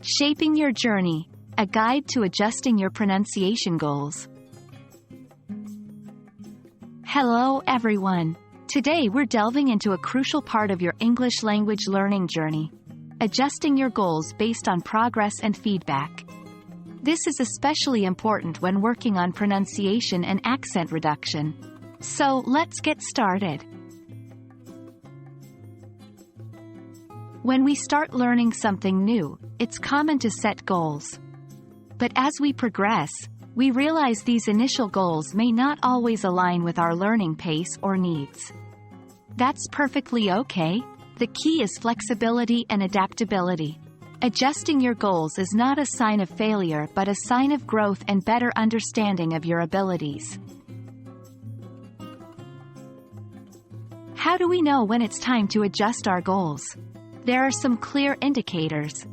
Shaping Your Journey, a guide to adjusting your pronunciation goals. Hello everyone. Today we're delving into a crucial part of your English language learning journey, adjusting your goals based on progress and feedback. This is especially important when working on pronunciation and accent reduction. So let's get started. When we start learning something new, it's common to set goals. But as we progress, we realize these initial goals may not always align with our learning pace or needs. That's perfectly okay. The key is flexibility and adaptability. Adjusting your goals is not a sign of failure but a sign of growth and better understanding of your abilities. How do we know when it's time to adjust our goals? There are some clear indicators.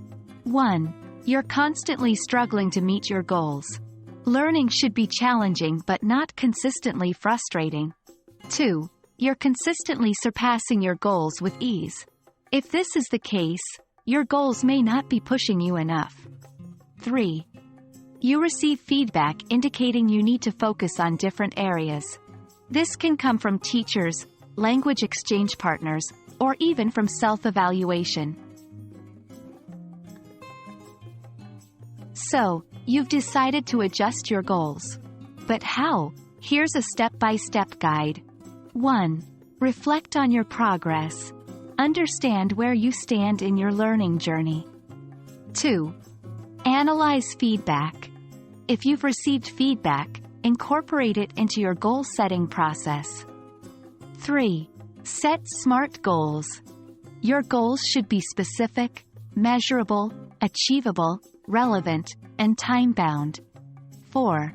1. You're constantly struggling to meet your goals. Learning should be challenging but not consistently frustrating. 2. You're consistently surpassing your goals with ease. If this is the case, your goals may not be pushing you enough. 3. You receive feedback indicating you need to focus on different areas. This can come from teachers, language exchange partners, or even from self-evaluation. So, you've decided to adjust your goals. But how? Here's a step-by-step guide. 1. Reflect on your progress. Understand where you stand in your learning journey. 2. Analyze feedback. If you've received feedback, incorporate it into your goal-setting process. 3. Set SMART goals. Your goals should be specific, measurable, achievable, relevant, and time-bound. 4.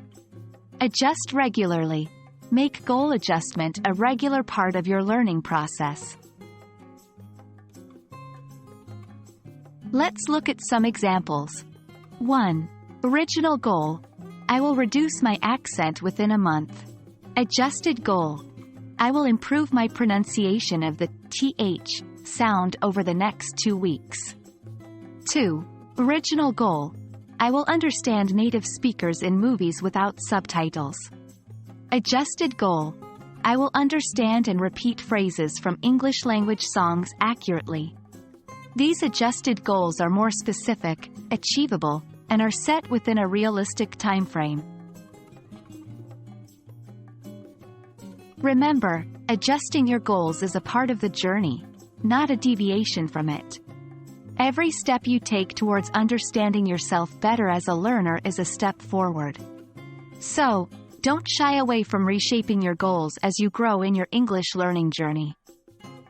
Adjust regularly. Make goal adjustment a regular part of your learning process. Let's look at some examples. 1. Original goal. I will reduce my accent within a month. Adjusted goal. I will improve my pronunciation of the th sound over the next 2 weeks. 2. Original goal. I will understand native speakers in movies without subtitles. Adjusted goal. I will understand and repeat phrases from English language songs accurately. These adjusted goals are more specific, achievable, and are set within a realistic time frame. Remember, adjusting your goals is a part of the journey, not a deviation from it. Every step you take towards understanding yourself better as a learner is a step forward. So, don't shy away from reshaping your goals as you grow in your English learning journey.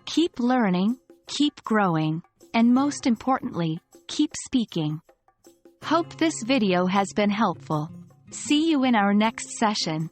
Keep learning, keep growing, and most importantly, keep speaking. Hope this video has been helpful. See you in our next session.